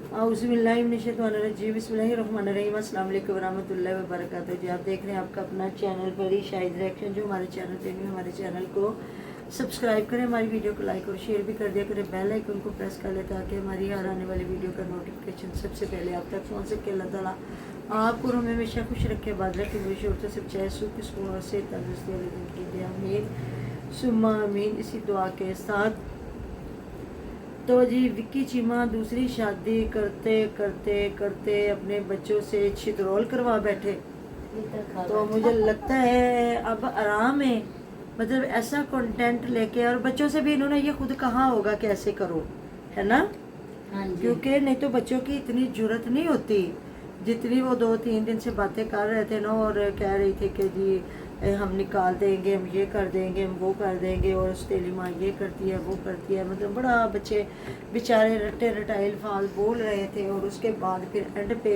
औज़ुबिल्लाहिमिनश्शैतानिर्रजीम बिस्मिल्लाहिर्रहमानिर्रहीम अस्सलाम वालेकुम वरहमतुल्लाहि वबरकातुहू। जी आप देख रहे हैं आपका अपना चैनल परी शाहिद रिएक्शन। जो हमारे चैनल पे नहीं, हमारे चैनल को सब्सक्राइब करें, हमारी वीडियो को लाइक और शेयर भी कर दिया करें, बेल आइकन को प्रेस कर ले ताकि हमारी हर आने वाली वीडियो का नोटिफिकेशन सबसे पहले आप तक पहुँच सके। अल्लाह ताला आपको हमें हमेशा खुश रखे, बाद रखे, बुरी शोरतों से बचाए, सुख सुकून और सेहत तंदुरुस्ती वाली ज़िंदगी दे, आमीन सुम्मा आमीन। इसी दुआ के साथ तो जी विक्की चीमा दूसरी शादी करते करते करते अपने बच्चों से छितरौल करवा बैठे। तो मुझे लगता है अब आराम है, मतलब ऐसा कंटेंट लेके, और बच्चों से भी इन्होंने ये खुद कहा होगा कि ऐसे करो, है ना। क्योंकि नहीं तो बच्चों की इतनी जरूरत नहीं होती जितनी वो 2-3 दिन से बातें कर रहे थे ना, और कह रही थी कि जी हम निकाल देंगे, हम ये कर देंगे, हम वो कर देंगे, और तेली माँ ये करती है वो करती है, मतलब बड़ा बच्चे बेचारे रट्टे रटाइल फाल बोल रहे थे। और उसके बाद फिर एंड पे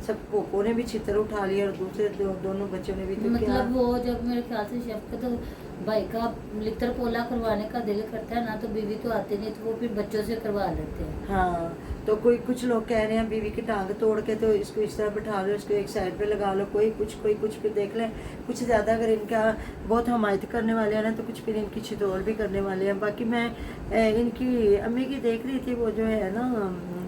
सब पोपो ने भी छितर उठा लिया और दूसरे दोनों बच्चों ने भी। तो मतलब वो जब मेरे ख्याल से शफकत तो भाई का लितर पोला करवाने का दिल करता है ना, तो बीवी तो आती नहीं, तो वो फिर बच्चों से करवा लेते हैं। हाँ, तो कुछ लोग कह रहे हैं बीवी की टांग तोड़ के तो इसको इस तरह बिठा लो, इसको एक साइड पे लगा लो, कोई कुछ फिर देख लें। कुछ ज़्यादा अगर इनका बहुत हमायत करने वाले हैं ना, तो कुछ फिर इनकी छितौल भी करने वाले हैं। बाकी मैं इनकी अम्मी की देख रही थी, वो जो है ना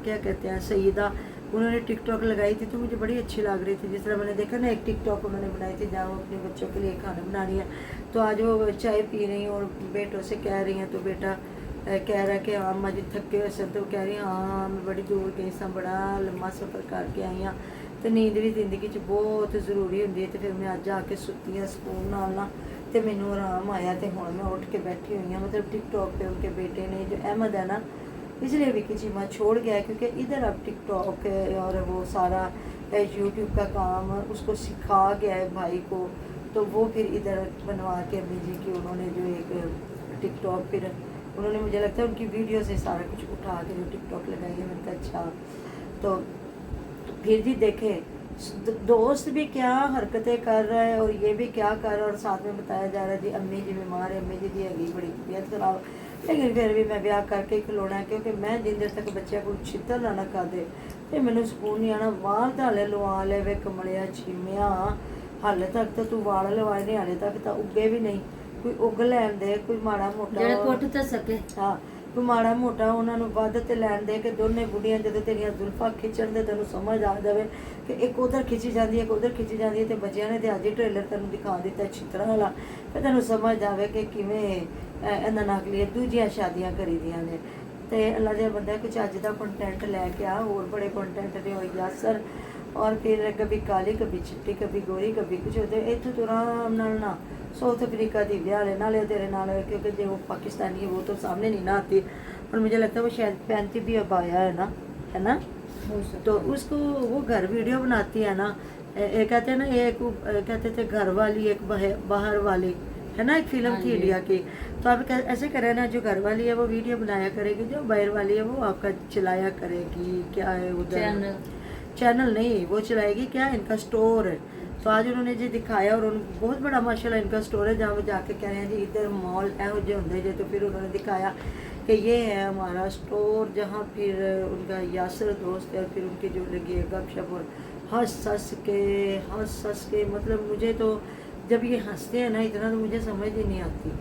क्या कहते हैं सईदा, उन्होंने टिकटॉक लगाई थी तो मुझे बड़ी अच्छी लग रही थी। जिस तरह मैंने देखा ना एक टिकटॉक उन्होंने बनाई थी जहाँ वो अपने बच्चों के लिए खाना बना रही है, तो आज वो चाय पी रही हैं और बेटों से कह रही हैं, तो बेटा कह रहा है कि हाँ माँ जी थके हुए सर, तो कह रही हैं हाँ मैं बड़ी दूर गई सा, बड़ा लम्बा सफ़र करके आई हाँ, तो नींद भी ज़िंदगी बहुत ज़रूरी होंगी है। तो फिर मैं अज आके सुती हाँ सुकून नाल ना, तो मैनू आराम आया, तो हुण मैं उठ के बैठी हुई हाँ। मतलब टिकटॉक पे उनके बेटे ने जो अहमद है ना, इसलिए विक्की चीमा छोड़ गया है, क्योंकि इधर अब टिकटॉक और वो सारा यूट्यूब का काम उसको सिखा गया है भाई को, तो वो फिर इधर बनवा के अम्मी जी की उन्होंने जो एक टिकटॉक, फिर उन्होंने मुझे लगता है उनकी वीडियो से सारा कुछ उठा के जो टिकटॉक लगाई है। मैंने कहा अच्छा, तो फिर जी देखे दोस्त भी क्या हरकतें कर रहा है और ये भी क्या कर रहा है, और साथ में बताया जा रहा है जी अम्मी जी बीमार है, अम्मी जी की अगली बड़ी तबीयत खराब, लेकिन फिर भी मैं ब्याह करके ही खिलौना है, क्योंकि मैं जिन देर तक बच्चे को छितर ना कर दे तो मैंने सुकून नहीं आना। वाल तो हाले लवा ले वे कमलिया चीमिया, हाले तक तो तू वाल लवाए नहीं, हाले तक तो उगे भी नहीं, कोई उग लैन दे, कोई माड़ा मोटा सके। हाँ, कोई माड़ा मोटा उन्होंने वध तो लैन दे के दोने बुढ़ियां जो तेरिया जुल्फा खिंचण दे तेन समझ आ जाए कि एक उधर खिंची जाती है, एक उधर खिंची जाती है, तो बच्चों ने तो अज ही ट्रेलर तेन दिखा दिता छितरा वाला, फिर तेन समझ आए कि किमें इन्होंने नकली दूजिया शादियाँ करी दियाँ ने। तो अल्लाह दिया बंदा कुछ अज का कंटेंट लैके आ, और बड़े कंटेंट ने हो यासर, और फिर कभी काली कभी चिट्टी कभी गोरी कभी कुछ होते। इतों तो आराम ना साउथ अफ्रीका की ब्याह ले नाले तेरे नाल, क्योंकि जो वो पाकिस्तानी है वो तो सामने नहीं ना आती, और मुझे लगता है वो शायद 35 भी अब आया है ना, तो उसको वो घर वीडियो बनाती है ना। कहते हैं ना एक कहते थे घर वाली एक बाहर वाली, है ना, एक फिल्म थी इंडिया की। तो आप ऐसे करें ना, जो घर वाली है वो वीडियो बनाया करेगी, जो बाहर वाली है वो आपका चलाया करेगी, क्या है उधर चैनल नहीं, वो चलाएगी क्या इनका स्टोर है। तो आज उन्होंने जी दिखाया, और बहुत बड़ा माशाल्लाह इनका स्टोर है, जहाँ वो जाके कह रहे हैं जी इधर मॉल एहो जे होंगे जे, तो फिर उन्होंने दिखाया कि ये है हमारा स्टोर, जहाँ फिर उनका यासर दोस्त है, और फिर उनकी जो लगी है गपशप और हंस के, मतलब मुझे तो जब ये हंसते हैं ना इतना, तो मुझे समझ ही नहीं आती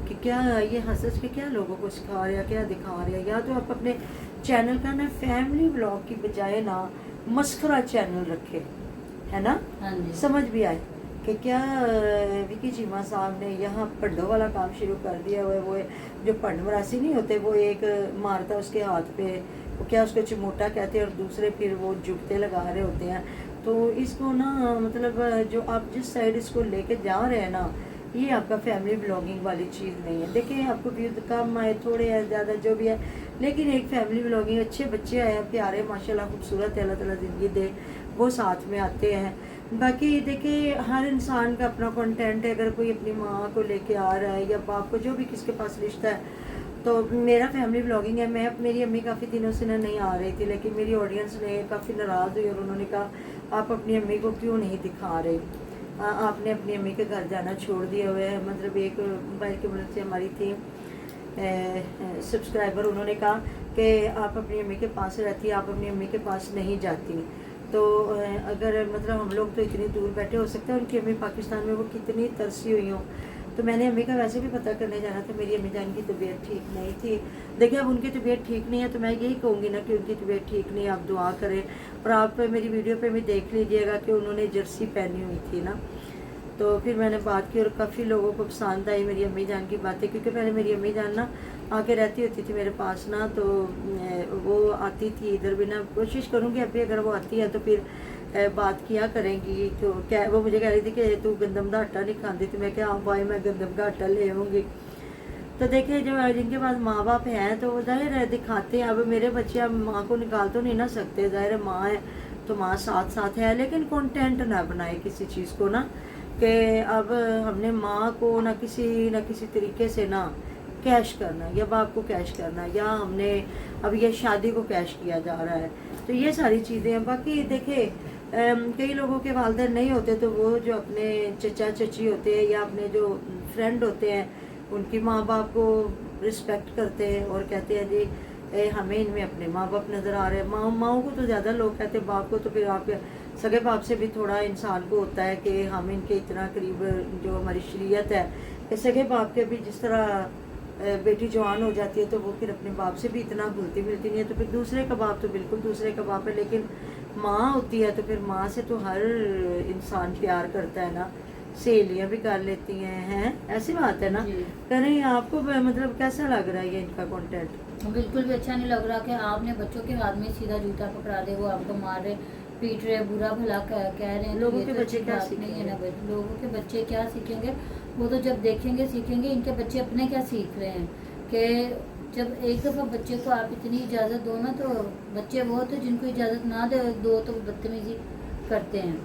कि क्या ये हंस के क्या लोगों को सिखा रहे हैं, क्या दिखा रहे हैं। या तो आप अपने चैनल का ना फैमिली व्लॉग की बजाय ना मस्खरा चैनल रखे, है ना, समझ भी आए कि क्या विक्की चीमा साहब ने यहाँ पंडों वाला काम शुरू कर दिया हुआ है। वो जो पंड मरासी नहीं होते, वो एक मारता उसके हाथ पे, वो क्या उसको चिमोटा कहते हैं, और दूसरे फिर वो जुगते लगा रहे होते हैं। तो इसको ना मतलब जो आप जिस साइड इसको लेके जा रहे हैं ना, ये आपका फैमिली ब्लॉगिंग वाली चीज़ नहीं है। देखिए आपको व्यूज कम आए थोड़े या ज़्यादा जो भी है, लेकिन एक फैमिली ब्लॉगिंग, अच्छे बच्चे आए प्यारे माशाल्लाह खूबसूरत, अल्लाह ताला ज़िंदगी दे, वो साथ में आते हैं। बाकी देखिए हर इंसान का अपना कंटेंट है, अगर कोई अपनी माँ को लेके आ रहा है या बाप को, जो भी किसके पास रिश्ता है, तो मेरा फैमिली ब्लॉगिंग है। मेरी अम्मी काफ़ी दिनों से ना नहीं आ रही थी, लेकिन मेरी ऑडियंस ने काफ़ी नाराज़ हुई और उन्होंने कहा आप अपनी अम्मी को क्यों नहीं दिखा रहे, आपने अपनी अम्मी के घर जाना छोड़ दिया हुआ है। मतलब एक बाहर के मुल्क से हमारी थी सब्सक्राइबर, उन्होंने कहा कि आप अपनी अम्मी के पास रहती, आप अपनी अम्मी के पास नहीं जाती। तो अगर मतलब हम लोग तो इतनी दूर बैठे, हो सकता है उनकी अम्मी पाकिस्तान में वो कितनी तरसी हुई हों। तो मैंने अम्मी का वैसे भी पता करने जाना था, मेरी अम्मी जान की तबीयत ठीक नहीं थी। देखिए अब उनकी तबीयत ठीक नहीं है तो मैं यही कहूँगी ना कि उनकी तबीयत ठीक नहीं है, आप दुआ करें। और आप मेरी वीडियो पे भी देख लीजिएगा कि उन्होंने जर्सी पहनी हुई थी ना, तो फिर मैंने बात की और काफ़ी लोगों को पसंद आई मेरी अम्मी जान की बातें, क्योंकि पहले मेरी अम्मी जान ना आके रहती होती थी मेरे पास ना, तो वो आती थी इधर भी ना। कोशिश करूँगी अभी अगर वो आती है तो फिर बात किया करेंगी। तो क्या वो मुझे कह रही थी कि तू गंदम का आटा नहीं खाती, तो मैं क्या हाँ भाई मैं गंदम का आटा ले आऊँगी। तो देखिए जो जिनके पास माँ बाप हैं तो वो जाहिर है दिखाते हैं। अब मेरे बच्चे अब माँ को निकाल तो नहीं ना सकते, जाहिर है माँ है तो माँ साथ साथ है, लेकिन कंटेंट ना बनाए किसी चीज़ को ना, कि अब हमने माँ को ना किसी तरीके से ना कैश करना या बाप को कैश करना, या हमने अब ये शादी को कैश किया जा रहा है। तो ये सारी चीज़ें हैं। बाकी देखिए कई लोगों के वालिदैन नहीं होते तो वो जो अपने चचा चची होते हैं या अपने जो फ्रेंड होते हैं उनकी माँ बाप को रिस्पेक्ट करते हैं और कहते हैं जी हमें इनमें अपने माँ बाप नज़र आ रहे हैं। माँओं को तो ज़्यादा लोग कहते हैं, बाप को तो फिर आप सगे बाप से भी थोड़ा इंसान को होता है कि हम इनके इतना करीब, जो हमारी शरीयत है कि सगे बाप के भी जिस तरह बेटी जवान हो जाती है तो वो फिर अपने बाप से भी इतना घुलती मिलती नहीं है, तो फिर दूसरे का बाप तो बिल्कुल दूसरे का बाप है। लेकिन माँ होती है तो फिर माँ से तो हर इंसान प्यार करता है ना, सहेलियाँ भी कर लेती हैं ऐसी बात है ना। करें आपको मतलब कैसा लग रहा है ये इनका कंटेंट? बिल्कुल भी अच्छा नहीं लग रहा कि आपने बच्चों के हाथ में सीधा जूता पकड़ा दे, वो आपको मार रहे, पीट रहे, बुरा भला कह रहे हैं। लोगों ये के तो बच्चे अच्छी क्या बात नहीं है सीखेंगे? ना। लोगों के बच्चे क्या सीखेंगे, वो तो जब देखेंगे सीखेंगे। इनके बच्चे अपने क्या सीख रहे हैं कि जब एक दफ़ा बच्चे को आप इतनी इजाज़त दो ना, तो बच्चे वो तो जिनको इजाज़त ना दो तो बदतमीजी करते हैं,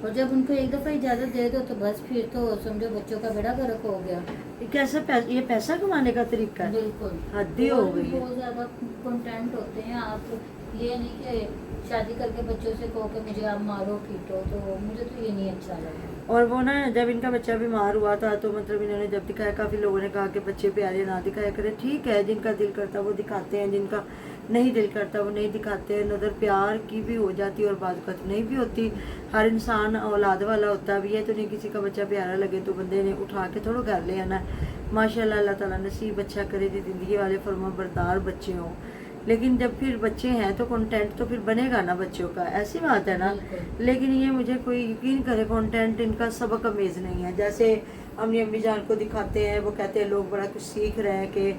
और जब उनको एक दफ़ा इजाज़त दे दो तो बस फिर तो समझो बच्चों का बेड़ा गर्क हो गया। ये पैसा कमाने का तरीका है, बिल्कुल हद्दी हो गई है। बहुत ज़्यादा कंटेंट होते हैं। आप ये नहीं कि शादी करके बच्चों से कहो कि मुझे आप मारो पीटो, तो मुझे तो ये नहीं अच्छा लगा। और वो ना जब इनका बच्चा बीमार हुआ था तो मतलब इन्होंने जब दिखाया, काफ़ी लोगों ने कहा कि बच्चे प्यारे ना दिखाया करें। ठीक है, जिनका दिल करता वो दिखाते हैं, जिनका नहीं दिल करता वो नहीं दिखाते हैं। नज़र प्यार की भी हो जाती है और बात बात नहीं भी होती। हर इंसान औलाद वाला होता भी है, तो नहीं किसी का बच्चा प्यारा लगे तो बंदे ने उठा के थोड़ा घर ले आना। माशाल्लाह अल्लाह ताला नसीब अच्छा करे जी, ज़िंदगी वाले फरमा बरदार बच्चे हों। लेकिन जब फिर बच्चे हैं तो कंटेंट तो फिर बनेगा ना बच्चों का, ऐसी बात है ना। लेकिन ये मुझे कोई यकीन करे कंटेंट इनका सबक अमेज नहीं है। जैसे अपनी अम्मी जान को दिखाते हैं, वो कहते हैं लोग बड़ा कुछ सीख रहे हैं कि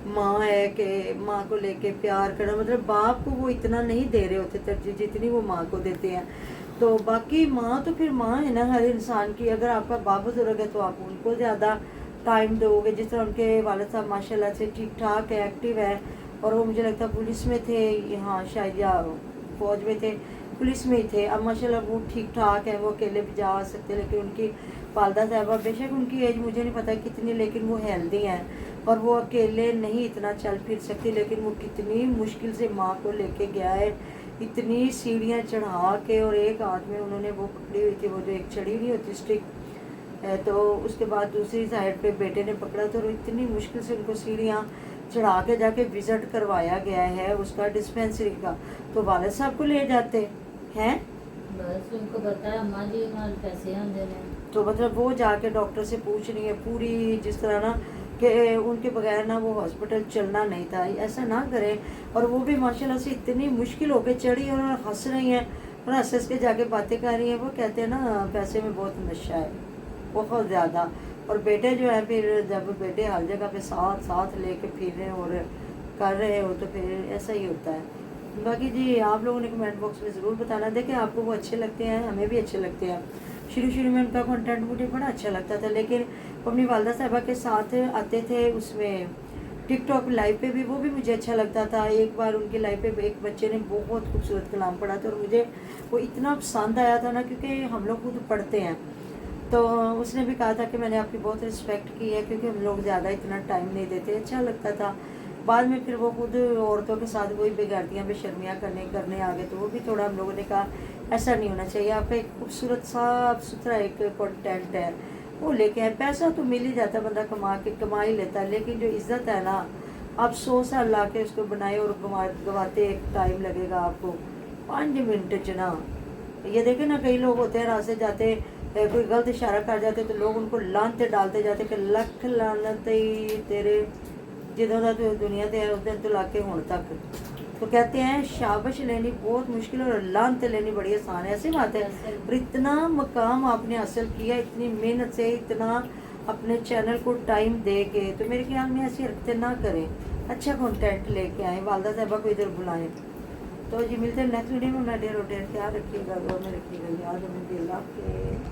माँ है, कि माँ को लेके प्यार करना, मतलब बाप को वो इतना नहीं दे रहे होते तरजीह जितनी वो माँ को देते हैं। तो बाकी माँ तो फिर माँ है ना हर इंसान की। अगर आपका बाप बुजुर्ग है तो आप उनको ज़्यादा टाइम दोगे। जिस तरह उनके वालिद साहब माशाल्लाह से ठीक ठाक है, एक्टिव है, और वो मुझे लगता है पुलिस में थे, यहाँ शायद या फौज में थे, पुलिस में ही थे। अब माशाल्लाह वो ठीक ठाक है, वो अकेले भी जा सकते। लेकिन उनकी वालदा साहबा, बेशक उनकी एज मुझे नहीं पता कितनी, लेकिन वो हेल्दी हैं और वो अकेले नहीं इतना चल फिर सकती। लेकिन वो कितनी मुश्किल से माँ को लेके गया है, इतनी सीढ़ियाँ चढ़ा के, और एक हाथ में उन्होंने वो पकड़ी हुई थी, वो जो एक छड़ी नहीं होती स्टिक, तो उसके बाद दूसरी साइड पे बेटे ने पकड़ा था, और इतनी मुश्किल से उनको सीढ़ियाँ चढ़ा के जाके विजिट करवाया गया है उसका डिस्पेंसरी का। तो वालिद साहब को ले जाते हैं, बस उनको बताया अम्मा जी हमारे पैसे हम देने। तो मतलब वो जाके डॉक्टर से पूछ रही है पूरी, जिस तरह ना कि उनके बगैर ना वो हॉस्पिटल चलना नहीं था। ऐसा ना करें। और वो भी माशाल्लाह से इतनी मुश्किल होके चढ़ी और हंस रही हैं, और हंस के जाके बातें कर रही हैं। वो कहते हैं ना पैसे में बहुत नशा है, बहुत ज़्यादा। और बेटे जो है फिर जब बेटे हर जगह पे साथ साथ लेके फिर रहे और कर रहे हो तो फिर ऐसा ही होता है। बाकी जी आप लोगों ने कमेंट बॉक्स में ज़रूर बताना। देखिए आपको वो अच्छे लगते हैं, हमें भी अच्छे लगते हैं। शुरू में उनका कंटेंट मुझे बड़ा अच्छा लगता था, लेकिन वो अपनी वालदा साहबा के साथ आते थे उसमें टिकटॉक लाइव पे भी, वो भी मुझे अच्छा लगता था। एक बार उनकी लाइव पे एक बच्चे ने बहुत खूबसूरत कलाम पढ़ा था और मुझे वो इतना पसंद आया था ना, क्योंकि हम लोग खुद पढ़ते हैं। तो उसने भी कहा था कि मैंने आपकी बहुत रिस्पेक्ट की है, क्योंकि हम लोग ज़्यादा इतना टाइम नहीं देते। अच्छा लगता था। बाद में फिर वो खुद औरतों के साथ वही बेगारतियाँ बेशर्मियाँ करने आ गए, तो वो भी थोड़ा हम लोगों ने कहा ऐसा नहीं होना चाहिए। आपका एक खूबसूरत साफ सुथरा एक कंटेंट है, वो लेके आए। पैसा तो मिल ही जाता है, बंदा कमा ही लेता है, लेकिन जो इज्जत है ना, आप 100 साल ला के उसको बनाए और गवाते एक टाइम लगेगा आपको 5 मिनट च ना। ये देखे ना, कई लोग होते हैं रास्ते जाते कोई गलत इशारा कर जाते तो लोग उनको लानते डालते जाते कि लख लानत ही तेरे जिदों का तो दुनिया ते है उस दिन तो लाके हुण तक। तो कहते हैं शाबाश लेनी बहुत मुश्किल है और लानत लेनी बड़ी आसान है। ऐसी बात है, और इतना मकाम आपने हासिल किया इतनी मेहनत से, इतना अपने चैनल को टाइम दे के, तो मेरे ख्याल में ऐसी हरकतें ना करें, अच्छा कंटेंट लेके आए, वालदा साहबा को इधर बुलाएं। तो जी मिलते हैं नेक्स्ट वीडियो में। अपना डेयर ख्याल रखिएगा, दुआ में रखिएगा, याद हमें दिल के।